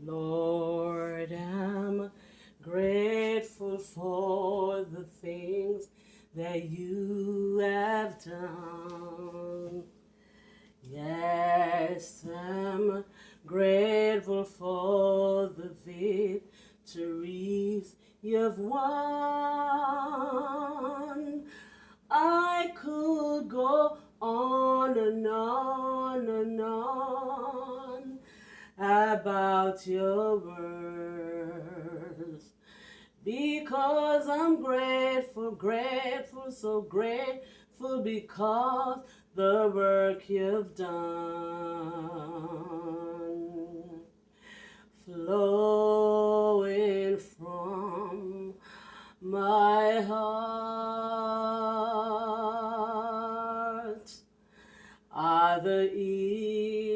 Lord, I'm grateful for the things that you have done. Yes, I'm grateful for the victories you've won. I could go on and on and on about your words because I'm grateful, grateful, so grateful because the work you've done flowing from my heart are the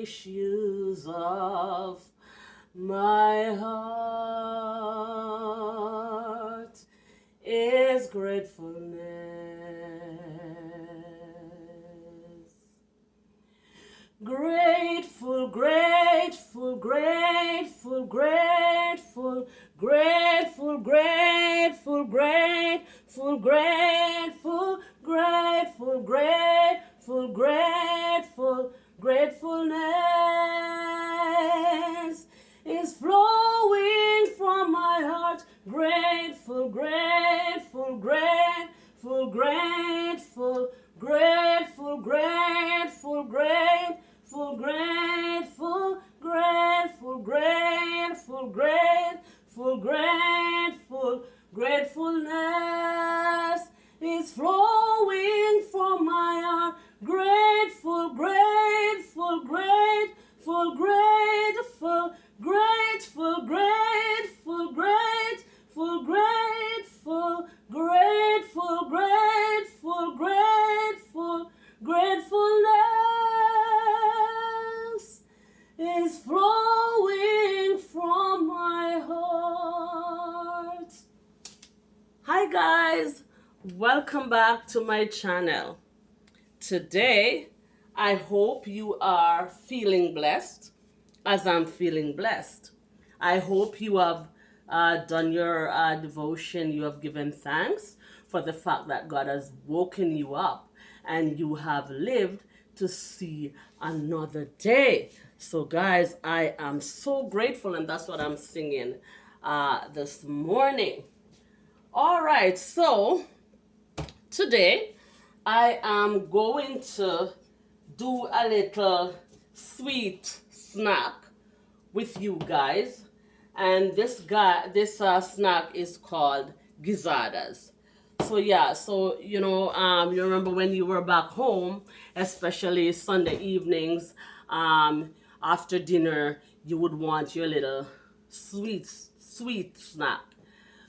issues of my heart is gratefulness. Grateful, grateful, grateful, grateful, grateful, grateful, grateful, grateful, grateful, grateful, grateful, gratefulness is flowing from my heart. Grateful, grateful, grateful, grateful, grateful, grateful, grateful, grateful, grateful, grateful, grateful, grateful, gratefulness is flowing from my heart. Grateful, grateful, grateful, grateful, grateful, grateful, grateful, grateful, grateful, grateful, grateful, gratefulness is flowing from my heart. Hi guys, welcome back to my channel. Today, I hope you are feeling blessed as I'm feeling blessed. I hope you have done your devotion. You have given thanks for the fact that God has woken you up and you have lived to see another day. So guys, I am so grateful, and that's what I'm singing this morning. All right, so today I am going to do a little sweet snack with you guys, and this snack is called Gizzadas. So yeah, so you remember when you were back home, especially Sunday evenings, after dinner, you would want your little sweet snack.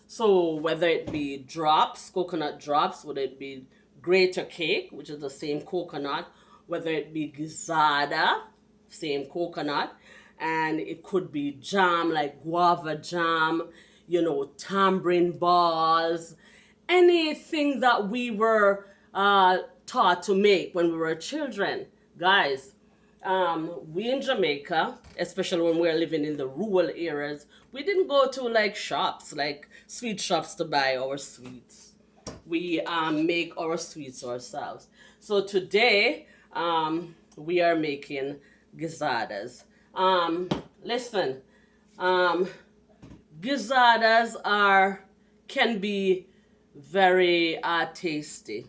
So whether it be drops, coconut drops, whether it be grater cake, which is the same coconut, whether it be gizzada, same coconut, and it could be jam like guava jam, tamarind balls, anything that we were taught to make when we were children. Guys, we in Jamaica, especially when we were living in the rural areas, we didn't go to like shops, like sweet shops to buy our sweets. We make our sweets ourselves. So today, we are making gizadas. Listen, um, gizadas can be very tasty,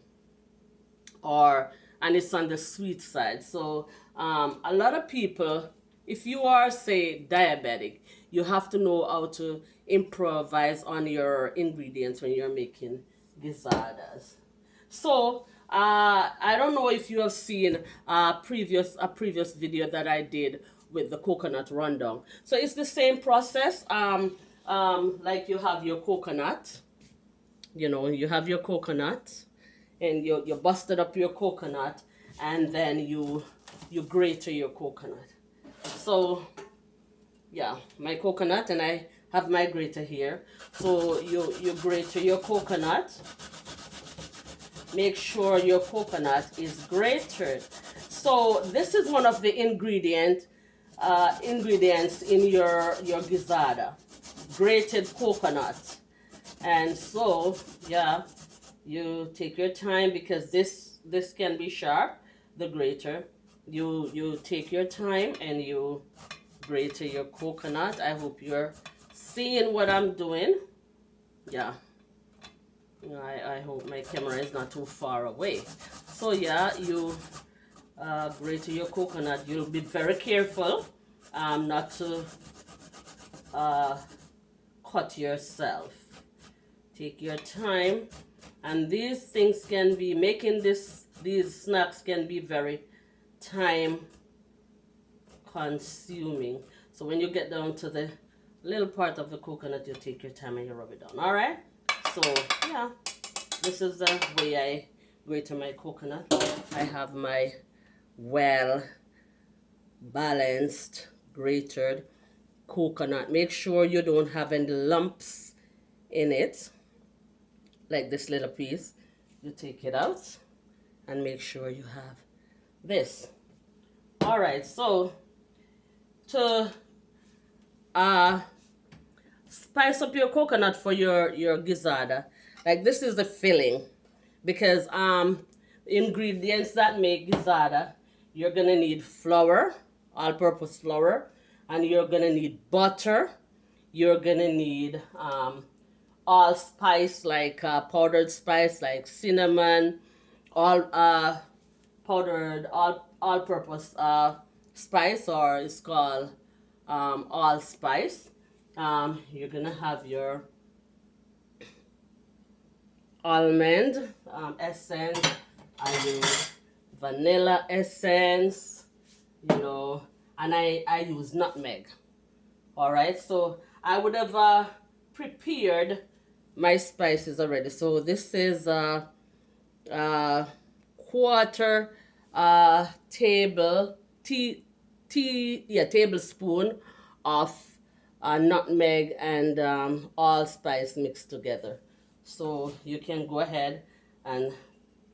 and it's on the sweet side. So a lot of people, if you are say diabetic, you have to know how to improvise on your ingredients when you're making gizadas. So I don't know if you have seen a previous video that I did with the coconut rundown. So it's the same process. Like you have your coconut, you have your coconut, and you busted up your coconut, and then you grate your coconut. So yeah, my coconut, and I have my grater here. So you grate your coconut. Make sure your coconut is grated. So this is one of the ingredients ingredients in your gizzada. Grated coconut. And so, yeah, you take your time because this can be sharp, the grater. You take your time and you grate your coconut. I hope you're seeing what I'm doing. Yeah. I hope my camera is not too far away. So yeah, you grate your coconut. You'll be very careful not to cut yourself. Take your time, and these things can be making these snacks can be very time consuming. So when you get down to the little part of the coconut, you take your time and you rub it down. All right. So yeah, this is the way I grate my coconut. I have my well balanced grated coconut. Make sure you don't have any lumps in it, like this little piece. You take it out and make sure you have this. All right, so to spice up your coconut for your gizzada, like this is the filling, because ingredients that make gizzada, you're gonna need flour, all-purpose flour, and you're gonna need butter. You're gonna need all spice, like powdered spice like cinnamon, all powdered all-purpose spice, or it's called allspice. You're gonna have your almond essence. I use vanilla essence, you know, and I use nutmeg. All right, so I would have prepared my spices already. So this is quarter tablespoon of nutmeg and allspice mixed together. So you can go ahead and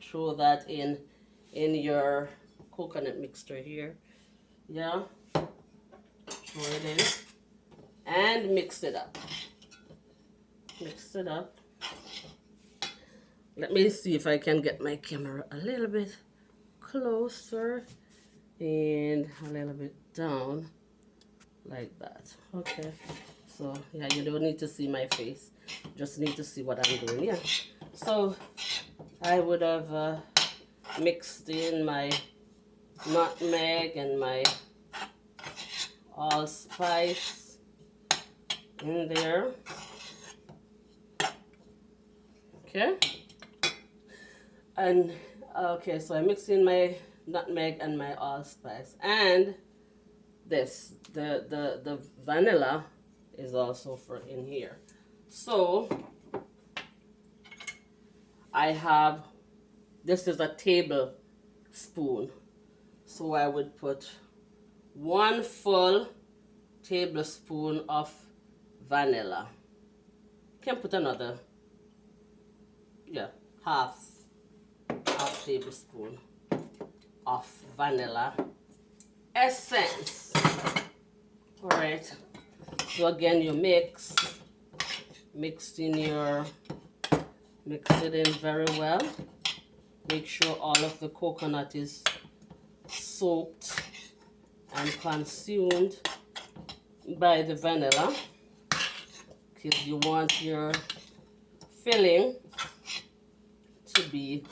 throw that in your coconut mixture here. Yeah, throw it in and mix it up. Mix it up. Let me see if I can get my camera a little bit closer and a little bit down like that. Okay, so yeah, you don't need to see my face, just need to see what I'm doing. Yeah, so I would have mixed in my nutmeg and my allspice in there. Okay, and okay, so I mix in my nutmeg and my allspice, and the vanilla is also for in here. So I have, this is a tablespoon, so I would put 1 full tablespoon of vanilla. Can put another, yeah, half tablespoon of vanilla essence. All right, so again you mix it in very well. Make sure all of the coconut is soaked and consumed by the vanilla, because you want your filling to be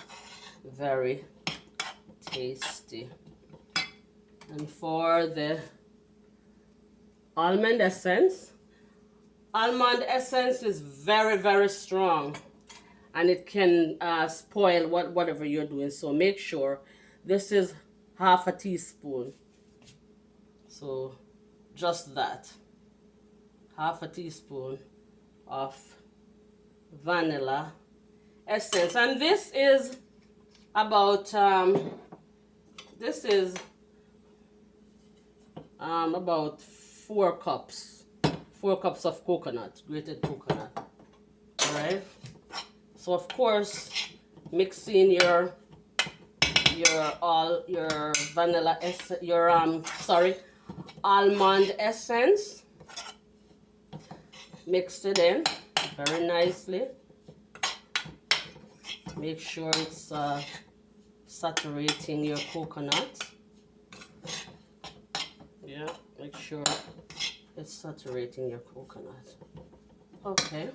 very tasty. And for the almond essence is very, very strong, and it can spoil whatever you're doing. So make sure this is half a teaspoon. So just that, half a teaspoon of vanilla essence, and this is about about 4 cups of coconut, grated coconut. All right, so of course mix in your vanilla essence, your almond essence. Mix it in very nicely. Make sure it's saturating your coconut. Yeah, make sure it's saturating your coconut. Okay,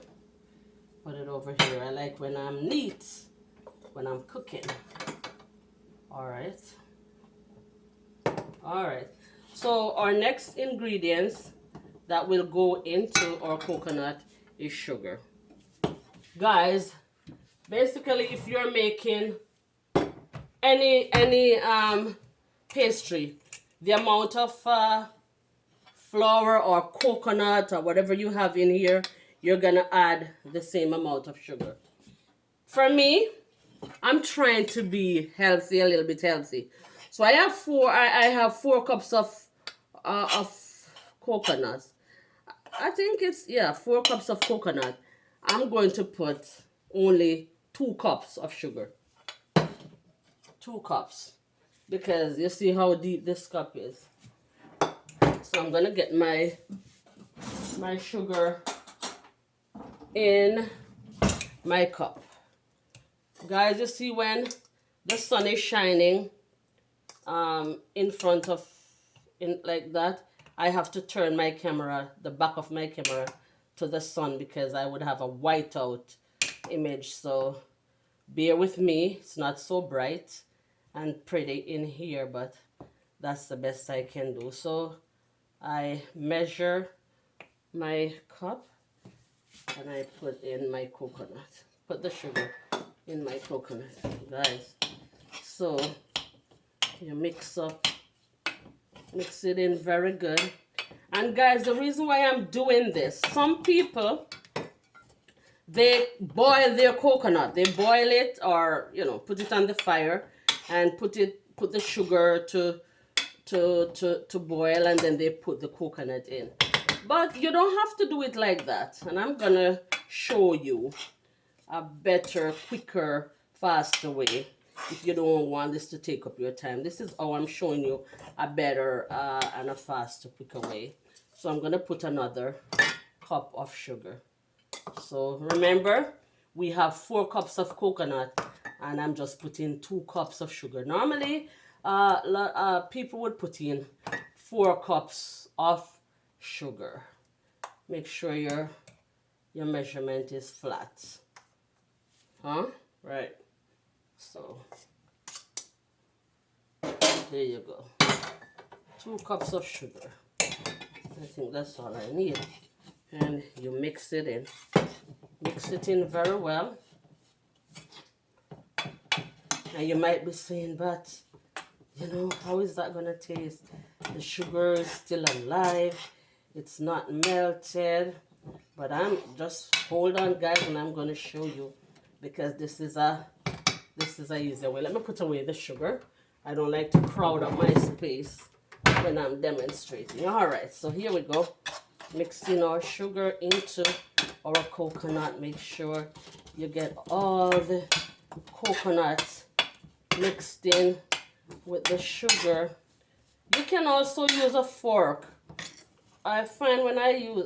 put it over here. I like when I'm neat, when I'm cooking. All right. So our next ingredients that will go into our coconut is sugar. Guys, basically if you're making any pastry, the amount of flour or coconut or whatever you have in here, you're gonna add the same amount of sugar. For me, I'm trying to be healthy, a little bit healthy. So I have four cups of coconut. I think it's 4 cups of coconut. I'm going to put only 2 cups of sugar. 2 cups. Because you see how deep this cup is. So I'm gonna get my sugar in my cup. Guys, you see when the sun is shining in front of like that, I have to turn my camera, the back of my camera, to the sun because I would have a whiteout image. So bear with me, it's not so bright and pretty in here, but that's the best I can do. So I measure my cup and I put in my coconut. Put the sugar in my coconut, guys. So you mix it in very good. And guys, the reason why I'm doing this, some people, they boil their coconut. They boil it or, you know, put it on the fire and put the sugar to boil, and then they put the coconut in. But you don't have to do it like that. And I'm gonna show you a better, quicker, faster way if you don't want this to take up your time. This is how I'm showing you a better and a faster, quicker way. So I'm gonna put another cup of sugar. So remember, we have 4 cups of coconut and I'm just putting 2 cups of sugar. Normally, people would put in 4 cups of sugar. Make sure your measurement is flat. Right. So there you go. 2 cups of sugar. I think that's all I need. And you mix it in. Mix it in very well. And you might be saying, but you know, how is that gonna taste? The sugar is still alive. It's not melted. But I'm just hold on, guys, and I'm gonna show you, because this is a easier way. Let me put away the sugar. I don't like to crowd up my space when I'm demonstrating. All right, so here we go. Mixing our sugar into our coconut. Make sure you get all the coconut mixed in with the sugar. You can also use a fork. I find when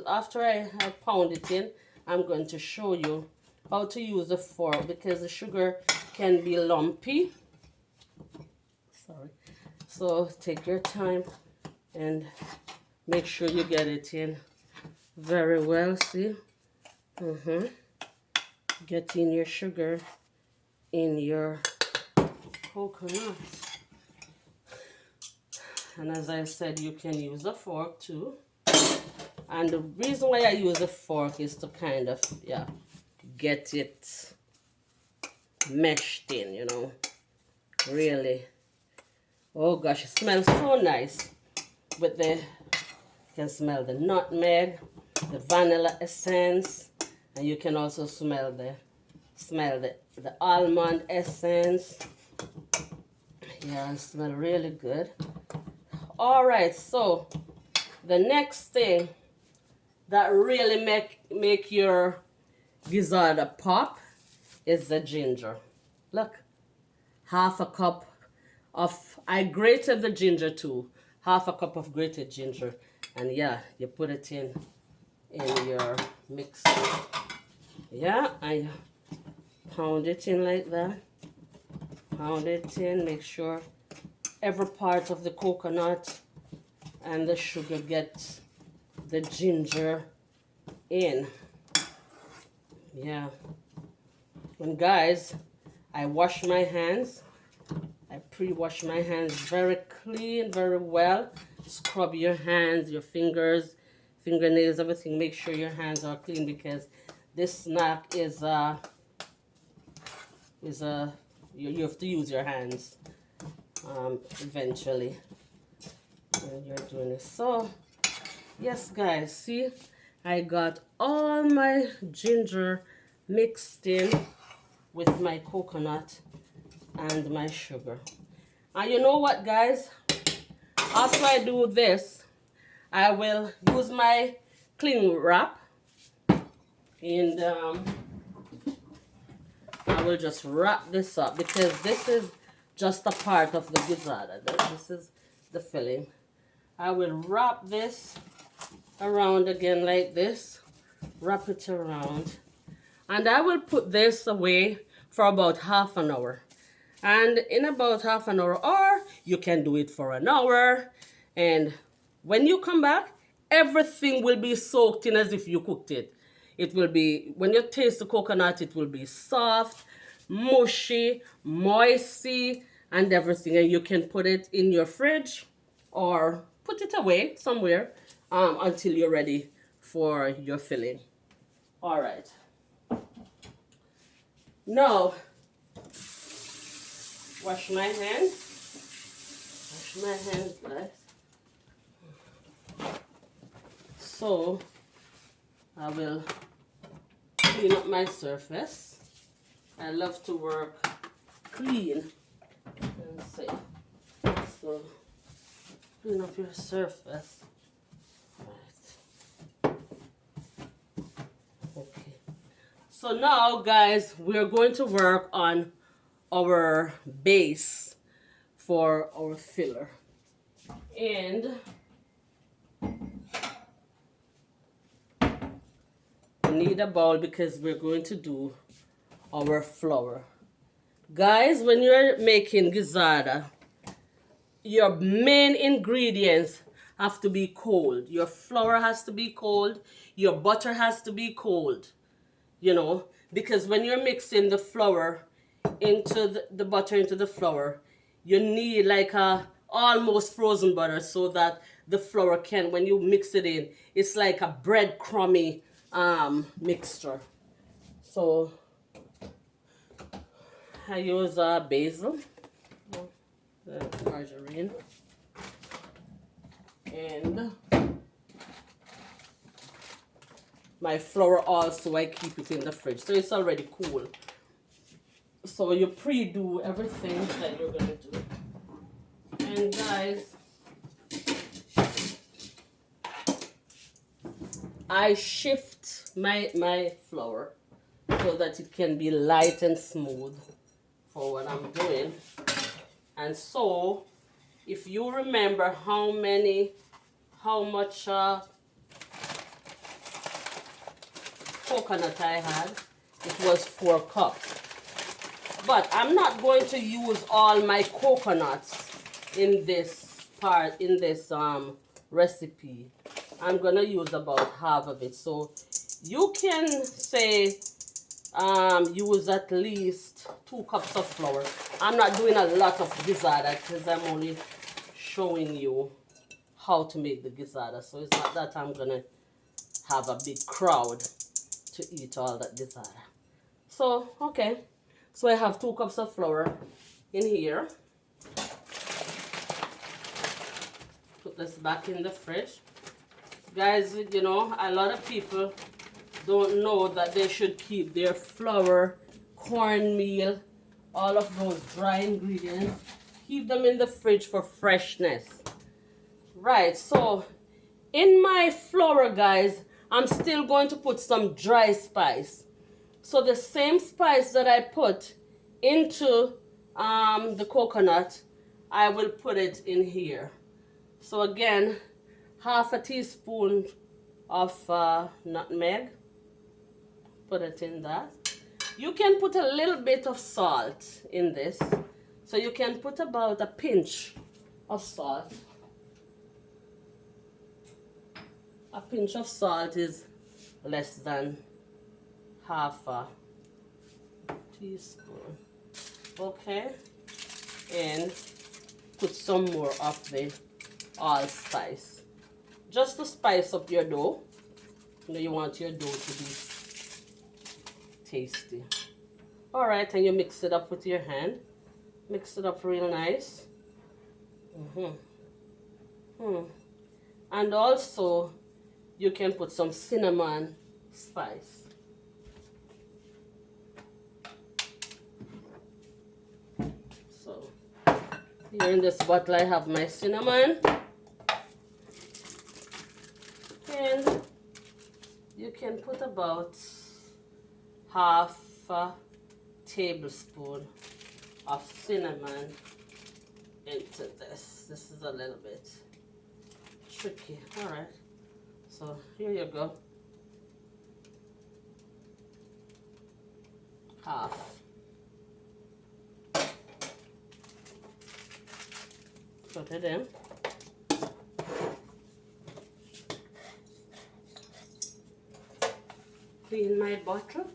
after I pound it in, I'm going to show you how to use a fork, because the sugar can be lumpy. Sorry. So take your time and make sure you get it in very well. See? Getting your sugar in your coconut. And as I said, you can use a fork too. And the reason why I use a fork is to kind of, get it meshed in, you know. Really. Oh gosh, it smells so nice. With you can smell the nutmeg, the vanilla essence, and you can also smell the almond essence. Yeah, it smells really good. All right, so the next thing that really make your gizzada pop is the ginger. Look, half a cup of, I grated the ginger too. half a cup of grated ginger. And yeah, you put it in your mixer. Yeah, I pound it in like that. Pound it in, make sure every part of the coconut and the sugar gets the ginger in. Yeah. And guys, I wash my hands. I pre-wash my hands very clean, very well. Scrub your hands, your fingers, fingernails, everything. Make sure your hands are clean because this snack is you have to use your hands eventually when you're doing it. So yes, guys, see, I got all my ginger mixed in with my coconut and my sugar. And you know what, guys? After I do this, I will use my cling wrap and I will just wrap this up because this is just a part of the gizzada. This is the filling. I will wrap this around again like this. Wrap it around. And I will put this away for about half an hour. And in about half an hour, or you can do it for an hour. And when you come back, everything will be soaked in as if you cooked it. It will be, when you taste the coconut, it will be soft, mushy, moisty, and everything. And you can put it in your fridge or put it away somewhere until you're ready for your filling. All right. Now, wash my hands. Wash my hands, guys. So, I will clean up my surface. I love to work clean. And see. So, clean up your surface. Right. Okay. So now, guys, we're going to work on our base for our filler. And we need a bowl because we're going to do our flour. Guys, when you're making gizzada, your main ingredients have to be cold. Your flour has to be cold. Your butter has to be cold. You know, because when you're mixing the flour into the butter into the flour, you need like a almost frozen butter so that the flour can, when you mix it in, it's like a breadcrumby mixture. So I use basil, margarine, and my flour also, I keep it in the fridge, so it's already cool. So you pre-do everything that you're gonna do. And guys, I shift my flour so that it can be light and smooth for what I'm doing. And so, if you remember how much coconut I had, it was 4 cups. But I'm not going to use all my coconuts in this recipe. I'm gonna use about half of it. So you can say use at least 2 cups of flour. I'm not doing a lot of gizzada because I'm only showing you how to make the gizzada. So it's not that I'm gonna have a big crowd to eat all that gizzada. So, okay. So I have 2 cups of flour in here. Put this back in the fridge. Guys, you know, a lot of people don't know that they should keep their flour, cornmeal, all of those dry ingredients. Keep them in the fridge for freshness. Right, so in my flour, guys, I'm still going to put some dry spice. So the same spice that I put into the coconut, I will put it in here. So again, half a teaspoon of nutmeg. Put it in that. You can put a little bit of salt in this. So you can put about a pinch of salt. A pinch of salt is less than half a teaspoon. Okay, and put some more of the allspice, just to spice up your dough. You know, you want your dough to be tasty. All right, and you mix it up with your hand. Mix it up real nice. And also, you can put some cinnamon spice. So, here in this bottle I have my cinnamon. And you can put about half a tablespoon of cinnamon into this. This is a little bit tricky. All right. So here you go. Half. Put it in. Clean my bottle.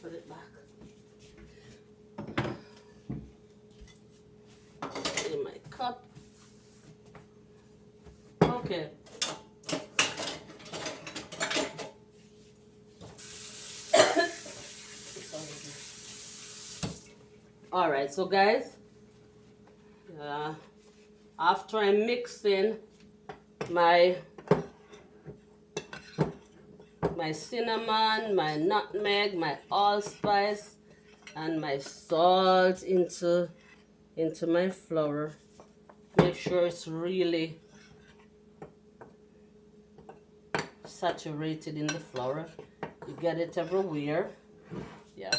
Put it back. In my cup. Okay. All right, so guys, after I'm mixing my cinnamon, my nutmeg, my allspice, and my salt into my flour, make sure it's really saturated in the flour. You get it everywhere. Yeah.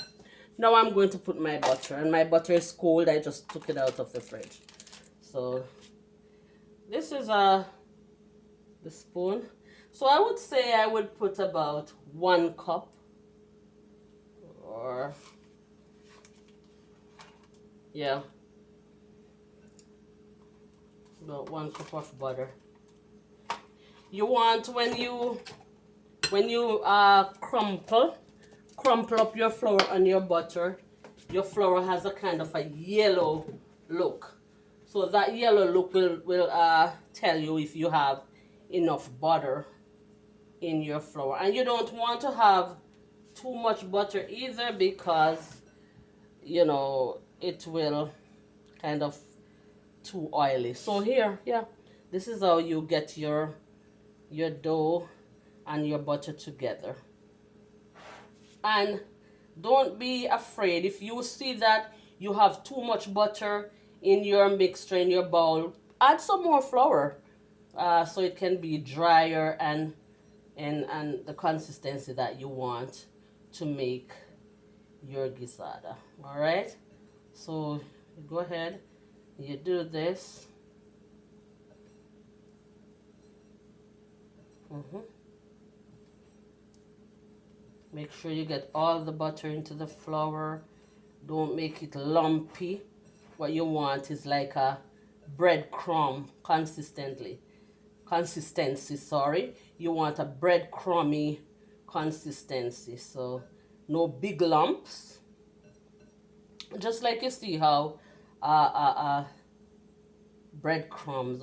Now I'm going to put my butter, and my butter is cold. I just took it out of the fridge. So this is the spoon. So I would say I would put about 1 cup, or yeah, about 1 cup of butter. You want, when you crumple up your flour and your butter, your flour has a kind of a yellow look. So that yellow look will tell you if you have enough butter in your flour. And you don't want to have too much butter either, because you know it will kind of too oily. So here, yeah, this is how you get your dough and your butter together. And don't be afraid if you see that you have too much butter in your mixture, in your bowl. Add some more flour, so it can be drier and the consistency that you want to make your gizzada. All right, so go ahead, you do this. Make sure you get all the butter into the flour. Don't make it lumpy. What you want is like a breadcrumb consistency. Sorry, you want a breadcrumby consistency. So no big lumps. Just like you see how breadcrumbs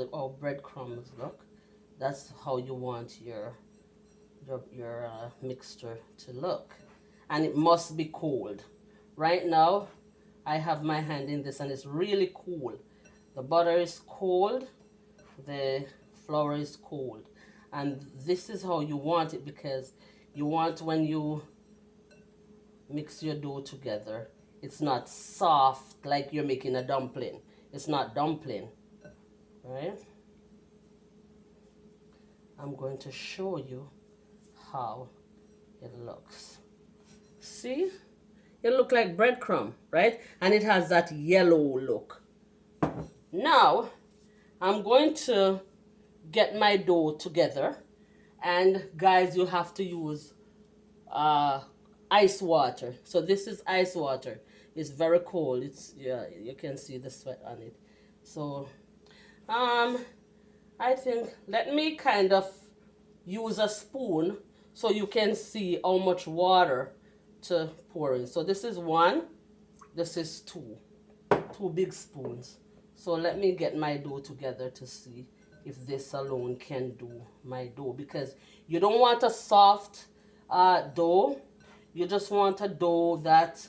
look. That's how you want your mixture to look. And it must be cold. Right now I have my hand in this and it's really cool. The butter is cold, the flour is cold, and this is how you want it, because you want, when you mix your dough together, it's not soft like you're making a dumpling. It's not dumpling, right? I'm going to show you how it looks. See, it looks like breadcrumb, right? And it has that yellow look. Now I'm going to get my dough together. And guys, you have to use ice water. So this is ice water. It's very cold. It's, yeah, you can see the sweat on it. So I think, let me kind of use a spoon so you can see how much water to pour in. So this is one, this is two big spoons. So let me get my dough together to see if this alone can do my dough, because you don't want a soft dough. You just want a dough that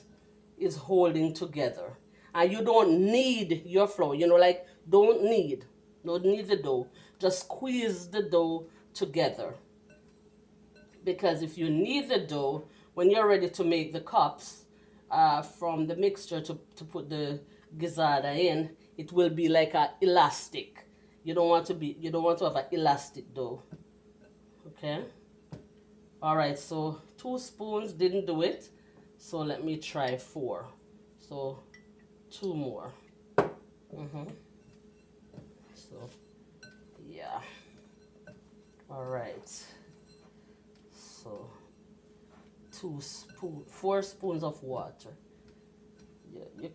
is holding together. And you don't need your flour, you know, like don't need the dough. Just squeeze the dough together. Because if you need the dough, when you're ready to make the cups from the mixture to put the gizzada in, it will be like a elastic. You don't want to have an elastic dough. Okay. All right. So 2 spoons didn't do it. So let me try 4. So 2 more. So yeah. All right. So 4 spoons of water. You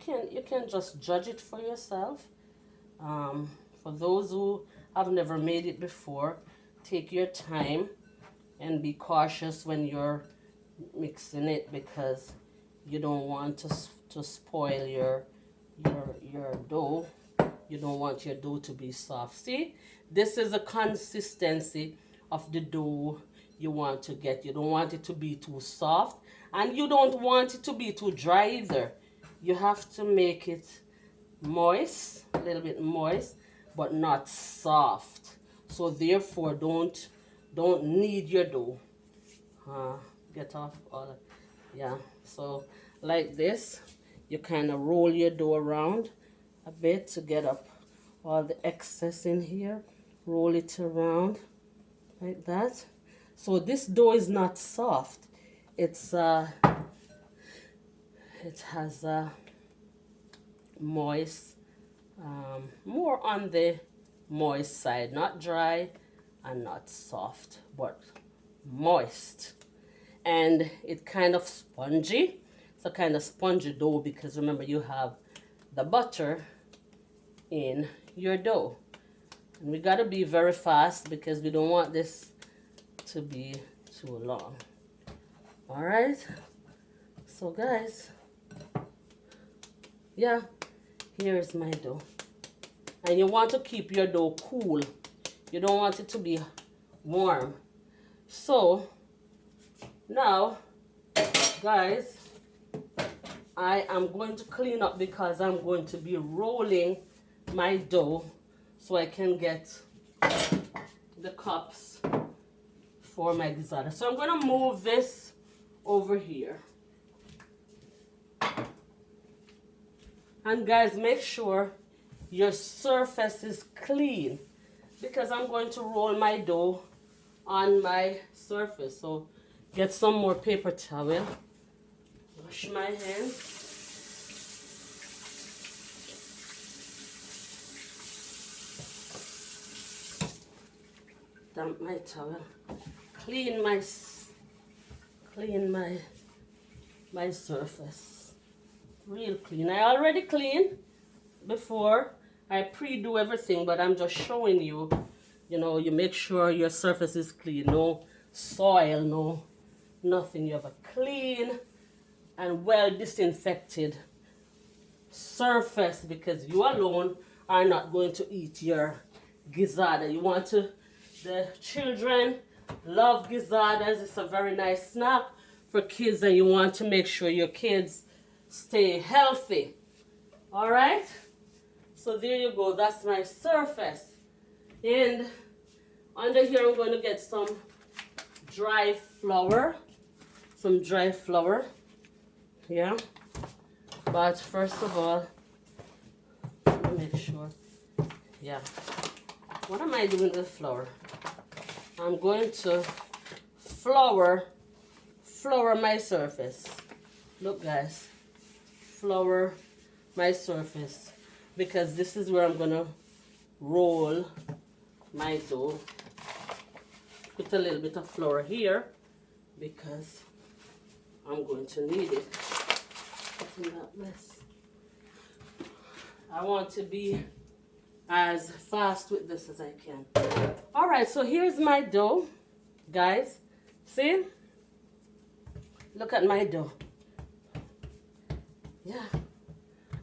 can just judge it for yourself. For those who have never made it before, take your time and be cautious when you're mixing it, because you don't want to spoil your dough. You don't want your dough to be soft. See, this is the consistency of the dough you want to get. You don't want it to be too soft, and you don't want it to be too dry either. You have to make it moist, a little bit moist, but not soft. So therefore, don't knead your dough. Get off all of, yeah. So like this, you kind of roll your dough around a bit to get up all the excess in here. Roll it around like that. So this dough is not soft. It's it has a moist, more on the moist side, not dry and not soft, but moist. And it kind of spongy. It's a kind of spongy dough because remember you have the butter in your dough. And we got to be very fast because we don't want this to be too long. All right. So guys, yeah, here's my dough. And you want to keep your dough cool. You don't want it to be warm. So now, guys, I am going to clean up because I'm going to be rolling my dough so I can get the cups for my gizzada. So I'm going to move this over here. And guys, make sure your surface is clean because I'm going to roll my dough on my surface. So get some more paper towel. Wash my hands. Damp my towel. Clean my surface. Real clean. I already cleaned before. I pre-do everything, but I'm just showing you, you know, you make sure your surface is clean. No soil, no nothing. You have a clean and well disinfected surface because you alone are not going to eat your gizzada. You want to, the children love gizzadas. It's a very nice snack for kids and you want to make sure your kids stay healthy. All right, so there you go. That's my surface. And under here I'm going to get some dry flour. Yeah, but first of all, let me make sure. Yeah, what am I doing with flour? I'm going to flour my surface. Look guys, flour my surface because this is where I'm gonna roll my dough. Put a little bit of flour here because I'm going to need it. Putting that mess. I want to be as fast with this as I can. All right, so here's my dough, guys. See? Look at my dough. Yeah,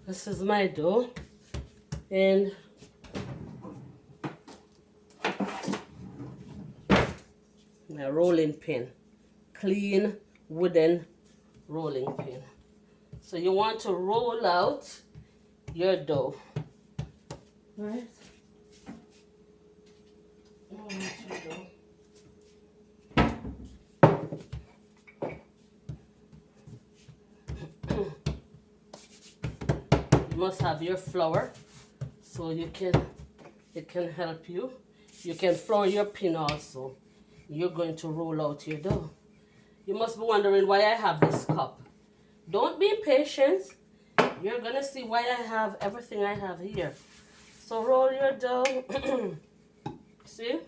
this is my dough. And my rolling pin, clean wooden rolling pin. So you want to roll out your dough, right? Roll out your dough. You must have your flour so it can help you. You can flour your pin also. You're going to roll out your dough. You must be wondering why I have this cup. Don't be impatient. You're gonna see why I have everything I have here. So roll your dough. See?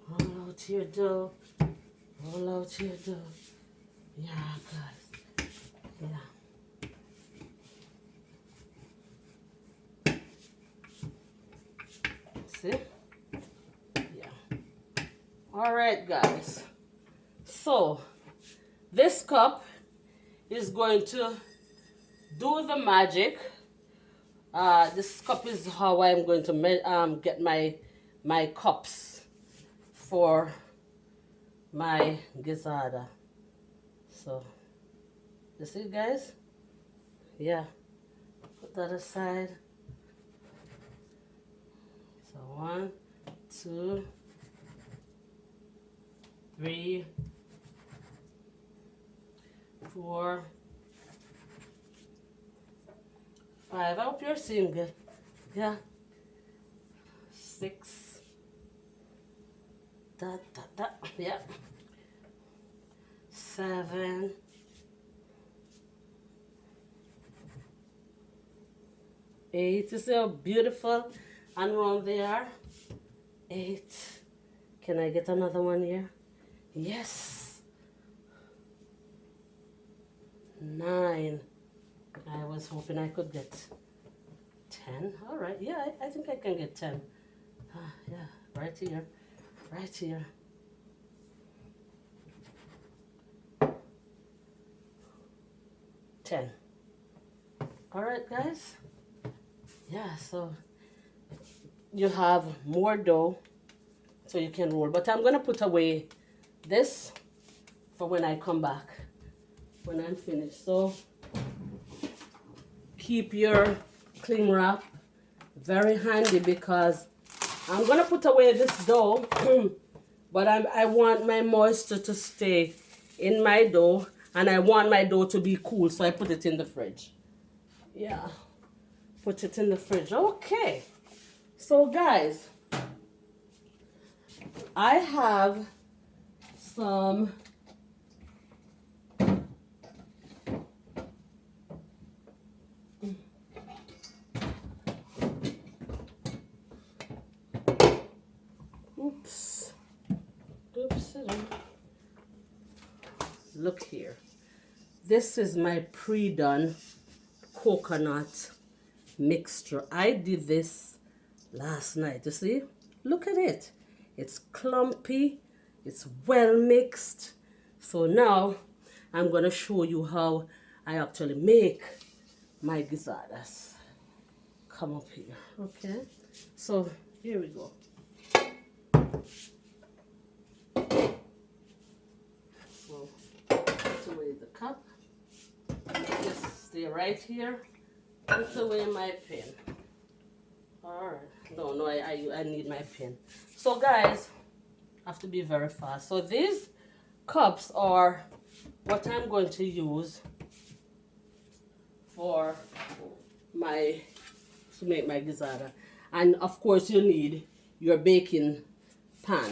Roll out your dough. Roll out your dough. Yeah, guys. Yeah. See? All right, guys. So this cup is going to do the magic. This cup is how I'm going to get my cups for my gizzada. So you see, guys? Yeah. Put that aside. So 1, 2, 3, 4, 5. I hope you're seeing good. Yeah. 6. Yeah. 7. 8. You see how beautiful and round they are? 8. Can I get another one here? Yes. 9. I was hoping I could get 10. All right. Yeah, I think I can get 10. Yeah, right here. Right here. 10. All right, guys. Yeah, so you have more dough so you can roll. But I'm going to put away this for when I come back, when I'm finished. So keep your cling wrap very handy because I'm going to put away this dough, but I want my moisture to stay in my dough, and I want my dough to be cool, so I put it in the fridge. Yeah, put it in the fridge. Okay, so guys, I have some oops. Look here. This is my pre-done coconut mixture. I did this last night. You see? Look at it. It's clumpy. It's well mixed. So now I'm going to show you how I actually make my gizzadas. Come up here. Okay? So here we go. So put away the cup. Just stay right here. Put away my pen. Alright. No, I need my pen. So guys, I have to be very fast. So these cups are what I'm going to use for to make my gizzada. And of course you need your baking pan.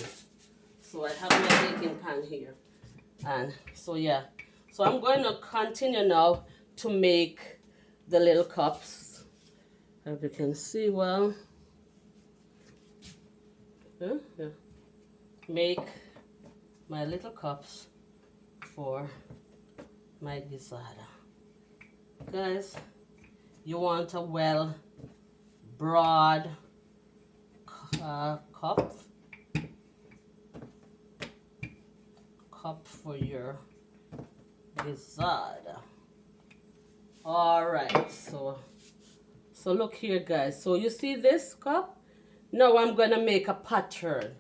So I have my baking pan here. And so yeah. So I'm going to continue now to make the little cups. As you can see, well, yeah. Make my little cups for my gizzada. Guys, you want a well broad cup for your gizzada. All right, so look here, guys. So you see this cup? Now I'm gonna make a pattern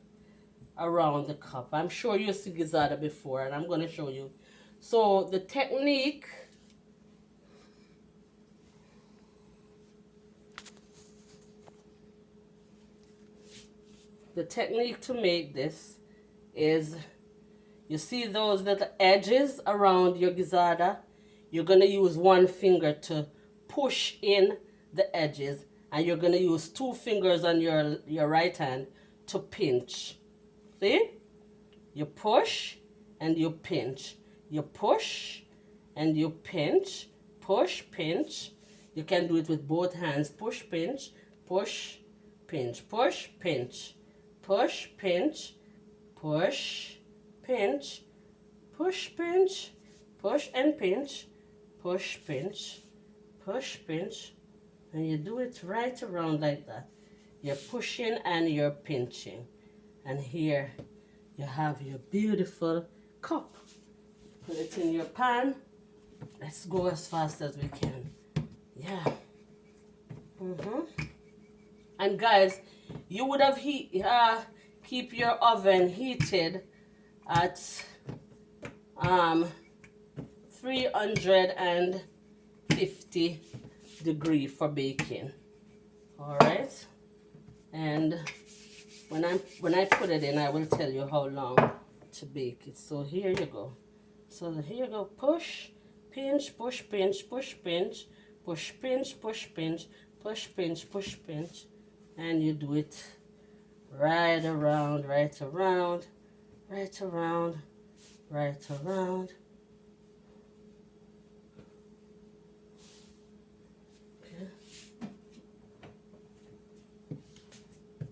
around the cup. I'm sure you see gizzada before, and I'm gonna show you. So the technique to make this is, you see those little edges around your gizzada? You're going to use one finger to push in the edges, and you're going to use two fingers on your right hand to pinch. See? You push and you pinch. You push and you pinch. Push, pinch. You can do it with both hands. Push, pinch, push, pinch, push, pinch, push, pinch, push, pinch, push, pinch, push and pinch, push, pinch, push, pinch, and you do it right around like that. You're pushing and you're pinching, and here you have your beautiful cup. Put it in your pan. Let's go as fast as we can. Yeah. And guys, you would have keep your oven heated at 350 degrees for baking. All right, and when I put it in, I will tell you how long to bake it. So here you go. So here you go. Push, pinch, push, pinch, push, pinch, push, pinch, push, pinch, push, pinch, push, pinch, and you do it right around, right around, right around, right around. Okay.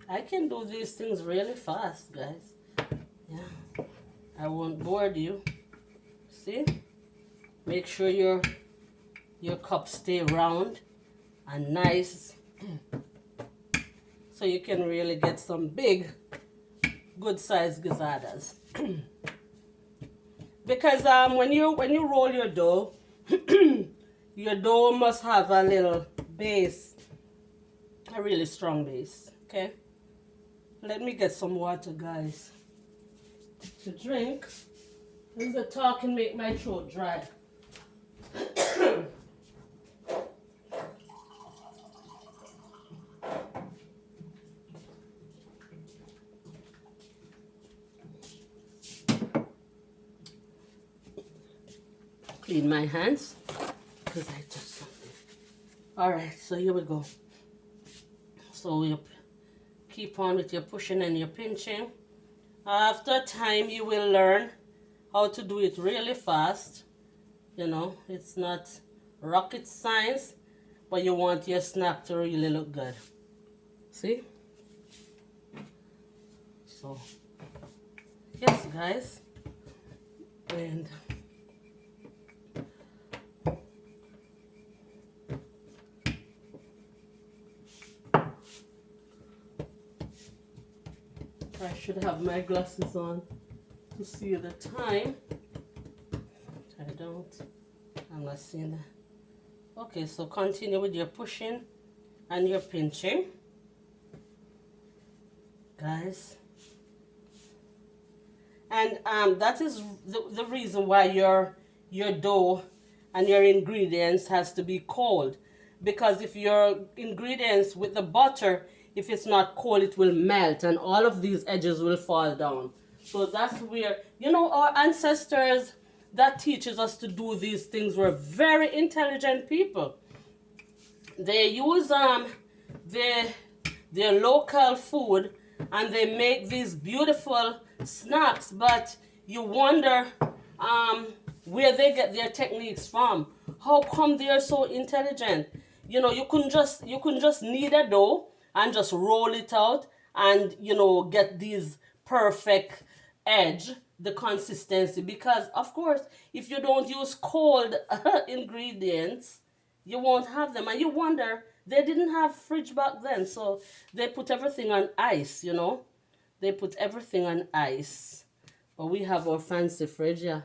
I can do these things really fast, guys. Yeah, I won't bore you. See? Make sure your cups stay round and nice, so you can really get some big, good-sized gizzadas. Because when you roll your dough, your dough must have a little base, a really strong base. Okay. Let me get some water, guys, to drink. Because the talking make my throat dry. Clean my hands because I touched something. All right, so here we go. So you keep on with your pushing and your pinching. After time, you will learn how to do it really fast. You know, it's not rocket science, but you want your snack to really look good. See? So, yes, guys. And I should have my glasses on to see the time. I don't. I'm not seeing that. Okay, so continue with your pushing and your pinching, guys. And that is the reason why your dough and your ingredients has to be cold. Because if your ingredients with the butter, if it's not cold, it will melt and all of these edges will fall down. So that's where, you know, our ancestors that teaches us to do these things were very intelligent people. They use their local food and they make these beautiful snacks, but you wonder where they get their techniques from. How come they are so intelligent? you know, you couldn't just knead a dough and just roll it out and, you know, get these perfect edge, the consistency, because of course if you don't use cold ingredients, you won't have them. And you wonder, they didn't have fridge back then, so they put everything on ice, you know. They put everything on ice. But we have our fancy fridge, yeah.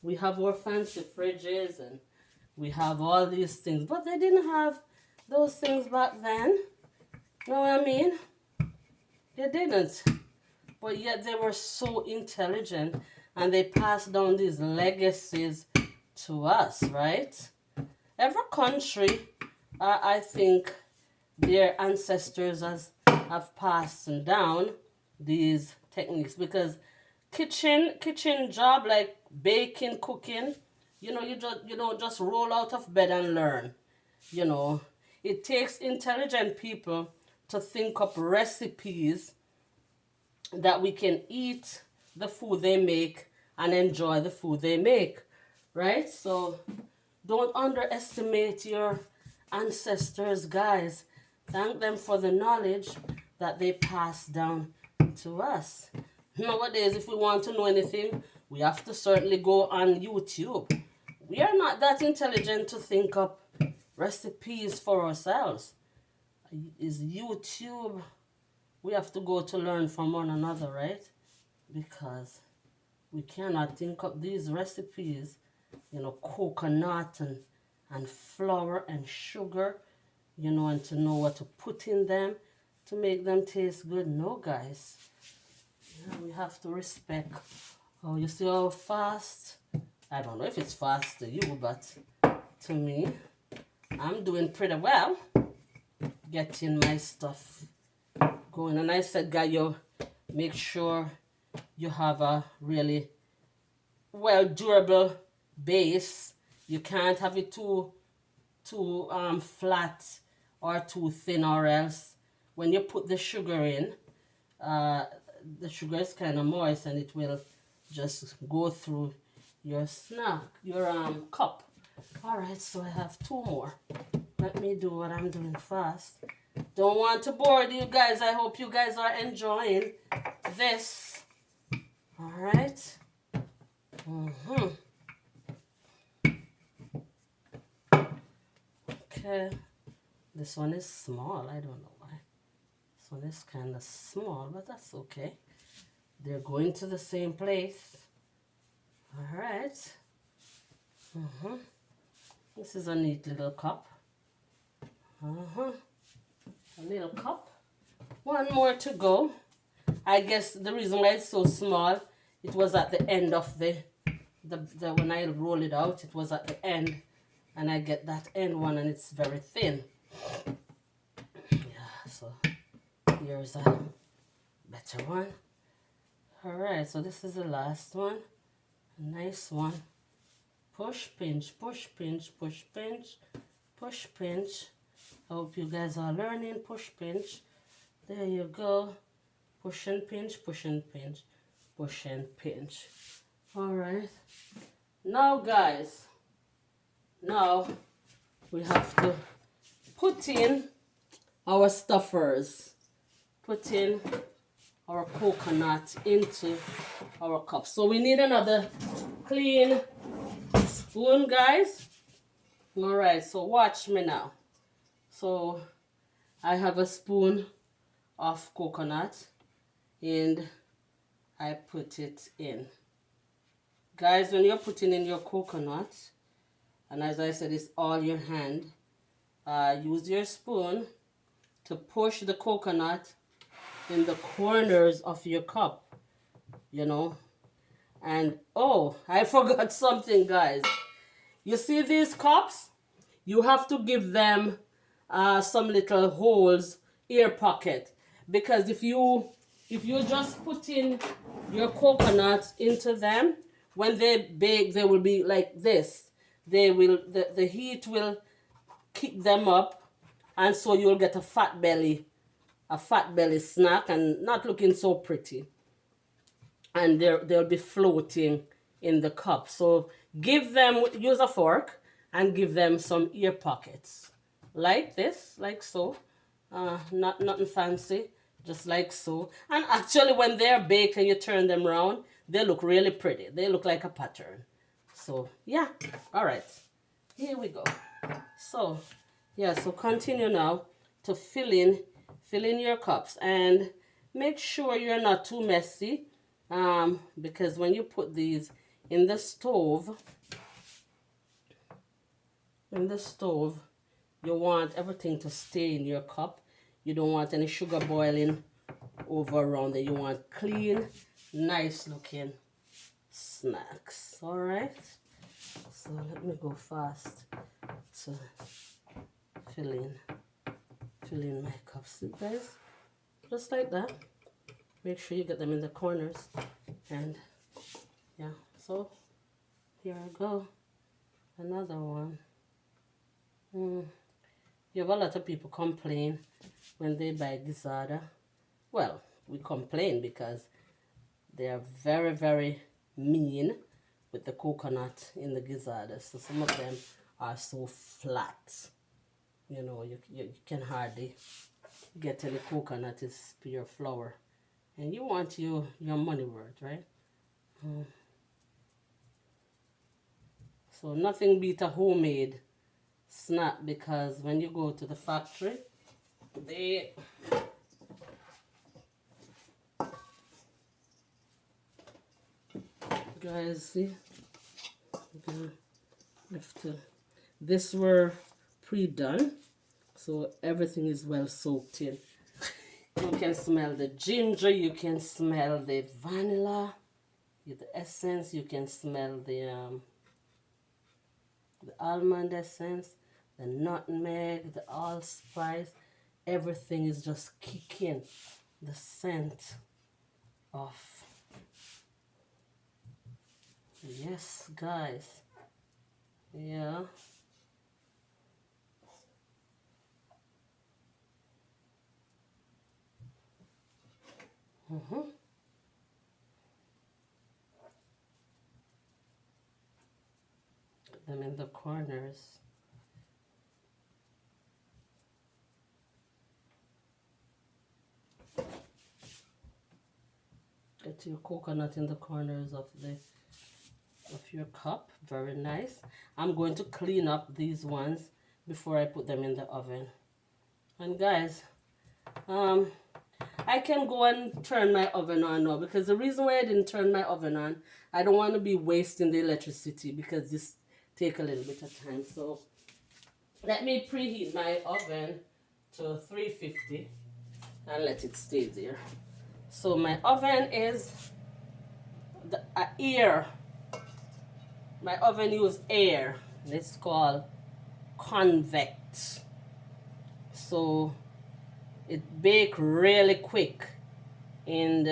We have our fancy fridges and we have all these things. But they didn't have those things back then. Know what I mean? They didn't. But yet they were so intelligent and they passed down these legacies to us, right? Every country, I think their ancestors have passed down these techniques, because kitchen job like baking, cooking, you know, you don't just roll out of bed and learn. You know, it takes intelligent people to think up recipes that we can eat the food they make and enjoy the food they make, right? So don't underestimate your ancestors, guys. Thank them for the knowledge that they passed down to us. Nowadays, if we want to know anything, we have to certainly go on YouTube. We are not that intelligent to think up recipes for ourselves. Is YouTube, we have to go to learn from one another, right? Because we cannot think up these recipes, you know, coconut and flour and sugar, you know, and to know what to put in them to make them taste good. No, guys. Yeah, we have to respect. Oh, you see how fast? I don't know if it's fast to you, but to me, I'm doing pretty well getting my stuff going. And I said, guy, you make sure you have a really well durable base. You can't have it too flat or too thin, or else when you put the sugar in, the sugar is kind of moist and it will just go through your cup. All right, so I have two more. Let me do what I'm doing fast. Don't want to bore you guys. I hope you guys are enjoying this. All right. Okay. This one is small. I don't know why. This one is kind of small, but that's okay. They're going to the same place. All right. This is a neat little cup. A little cup. One more to go. I guess the reason why it's so small, it was at the end of the when I roll it out, it was at the end, and I get that end one and it's very thin. Yeah, so here's a better one. All right, so this is the last one. A nice one. Push, pinch, push, pinch, push, pinch, push, pinch. I hope you guys are learning. Push, pinch. There you go. Push and pinch, push and pinch, push and pinch. All right. Now, guys, now we have to put in our stuffers. Put in our coconut into our cup. So we need another clean spoon, guys. All right, so watch me now. So I have a spoon of coconut and I put it in. Guys, when you're putting in your coconut, and as I said, it's all your hand, use your spoon to push the coconut in the corners of your cup, you know. And oh, I forgot something, guys. You see these cups? You have to give them some little holes, ear pocket, because if you just put in your coconuts into them, when they bake, they will be like this. They will the heat will keep them up, and so you'll get a fat belly snack and not looking so pretty. And they'll be floating in the cup. So use a fork and give them some ear pockets. like this, like so. Not nothing fancy, just like so. And actually, when they're baked and you turn them around, they look really pretty. They look like a pattern. So yeah, all right, here we go. So yeah, so continue now to fill in your cups, and make sure you're not too messy, because when you put these in the stove, in the stove, you want everything to stay in your cup. You don't want any sugar boiling over around it. You want clean, nice looking snacks. All right. So let me go fast to fill in, fill in my cups, guys. Just like that. Make sure you get them in the corners. And yeah, so here I go. Another one. You have a lot of people complain when they buy Gizzadas. Well, we complain because they are very, very mean with the coconut in the Gizzadas. So some of them are so flat. You know, you can hardly get any coconut. It's pure flour. And you want your money worth, right? So nothing beat a homemade snack, because when you go to the factory, they guys see, this were pre-done, so everything is well soaked in. You can smell the ginger, you can smell the vanilla, the essence, you can smell the almond essence, the nutmeg, the allspice. Everything is just kicking the scent of. Yes, guys. Yeah. Put them in the corners. Get your coconut in the corners of your cup. Very nice. I'm going to clean up these ones before I put them in the oven. And guys, I can go and turn my oven on now, because the reason why I didn't turn my oven on, I don't want to be wasting the electricity, because this take a little bit of time. So let me preheat my oven to 350 and let it stay there. So my oven is the air. My oven uses air. It's called convect. So it bake really quick, and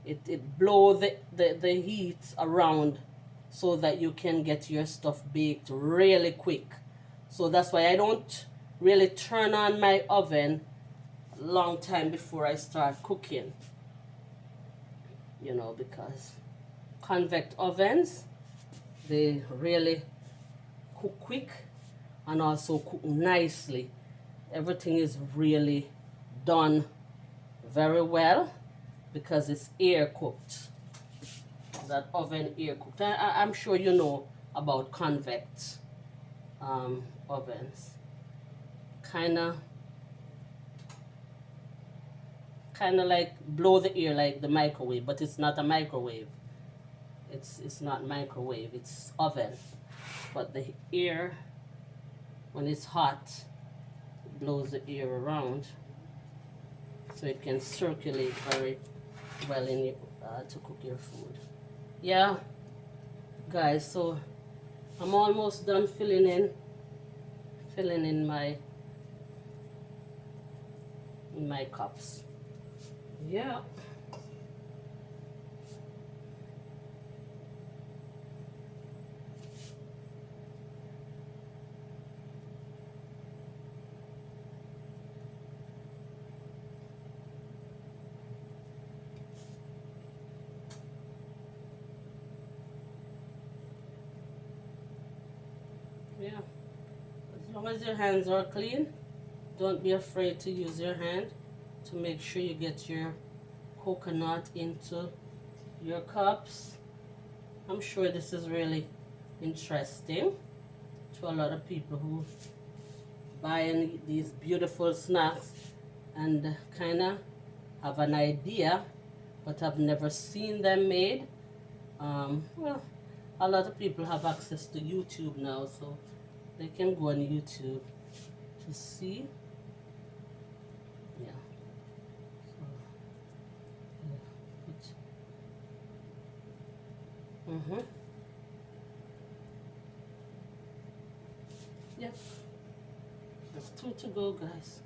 it blow the heat around so that you can get your stuff baked really quick. So that's why I don't really turn on my oven a long time before I start cooking, you know, because convect ovens, they really cook quick and also cook nicely. Everything is really done very well because it's air cooked. That oven air cooked. I'm sure you know about convect ovens. Kind of like blow the air like the microwave, but it's not a microwave. It's not microwave, it's oven. But the air, when it's hot, it blows the air around so it can circulate very well in your, to cook your food. Yeah, guys, so I'm almost done filling in my cups. Yeah. Yeah, as long as your hands are clean, don't be afraid to use your hand to make sure you get your coconut into your cups. I'm sure this is really interesting to a lot of people who buy these beautiful snacks and kind of have an idea but have never seen them made. Well, a lot of people have access to YouTube now, so they can go on YouTube to see. Yeah. So, Yep. There's 2 to go, guys.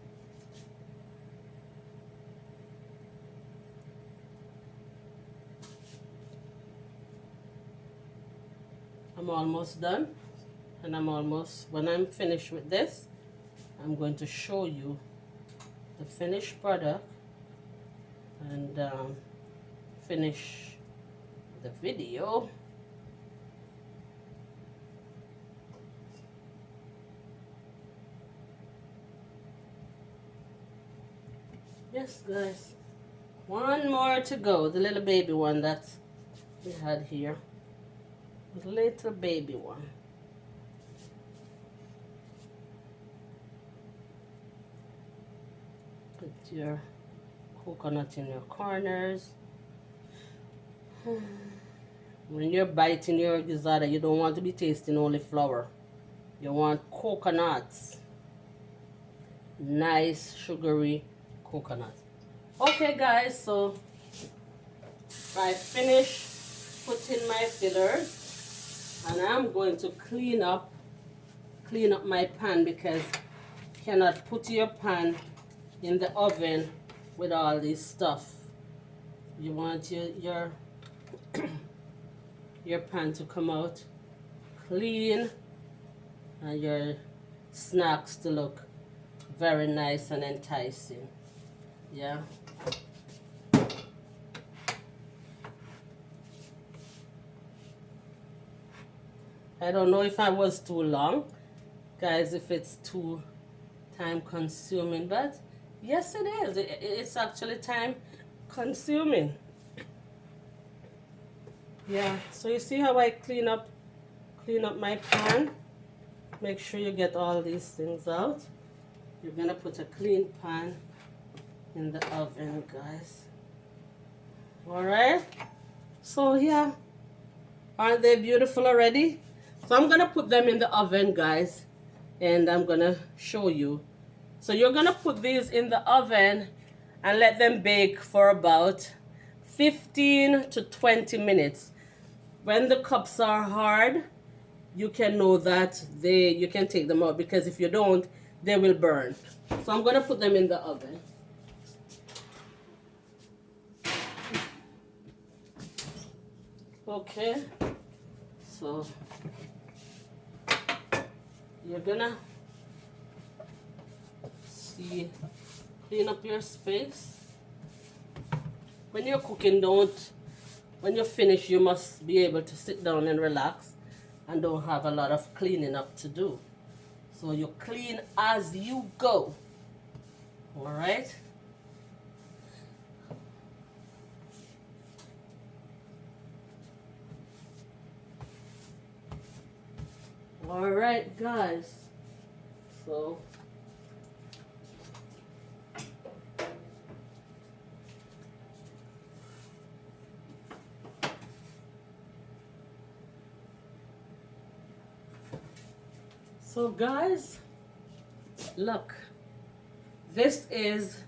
I'm almost done, and when I'm finished with this, I'm going to show you the finished product and finish the video. Yes, guys, 1 more to go, the little baby one that we had here. The little baby one. Put your coconut in your corners. When you're biting your gizzada, you don't want to be tasting only flour. You want coconuts. Nice, sugary coconut. Okay, guys, so I finished putting my fillers. And I'm going to clean up my pan, because you cannot put your pan in the oven with all this stuff. You want your your pan to come out clean and your snacks to look very nice and enticing. Yeah. I don't know if I was too long, guys, if it's too time consuming, but yes, it is. It's actually time consuming. Yeah, so you see how I clean up my pan? Make sure you get all these things out. You're gonna put a clean pan in the oven, guys. All right, so yeah, aren't they beautiful already? So I'm gonna put them in the oven, guys, and I'm gonna show you. So you're gonna put these in the oven and let them bake for about 15 to 20 minutes. When the cups are hard, you can know that you can take them out, because if you don't, they will burn. So I'm gonna put them in the oven. Okay, so you're gonna clean up your space. When you're cooking, when you finish, you must be able to sit down and relax and don't have a lot of cleaning up to do. So you clean as you go. All right? All right, guys. So guys, look, this is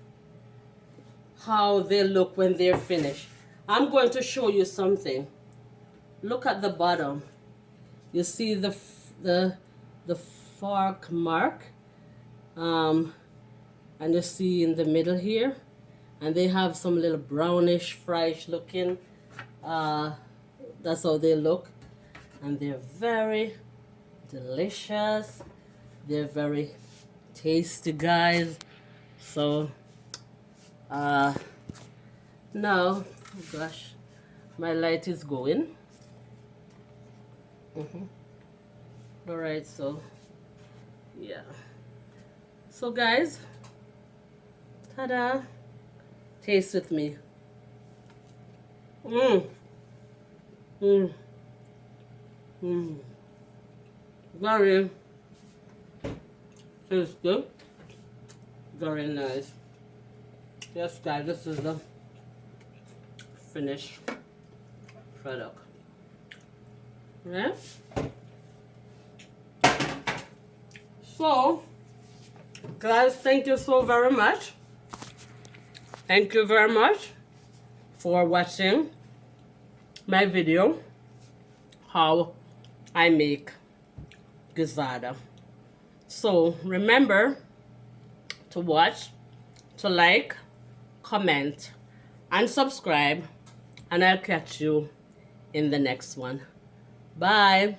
how they look when they're finished. I'm going to show you something. Look at the bottom. You see the fork mark, and you see in the middle here, and they have some little brownish, fryish looking. That's how they look, and they're very delicious. They're very tasty, guys. So now, oh gosh, my light is going. All right, so Yeah. So guys, ta-da! Taste with me. Mmm. Mmm. Mmm. Very tasty. Very nice. Yes, guys, this is the finished product. Yeah. So, guys, thank you so very much. Thank you very much for watching my video, how I make gizzada. So, remember to watch, to like, comment, and subscribe, and I'll catch you in the next one. Bye.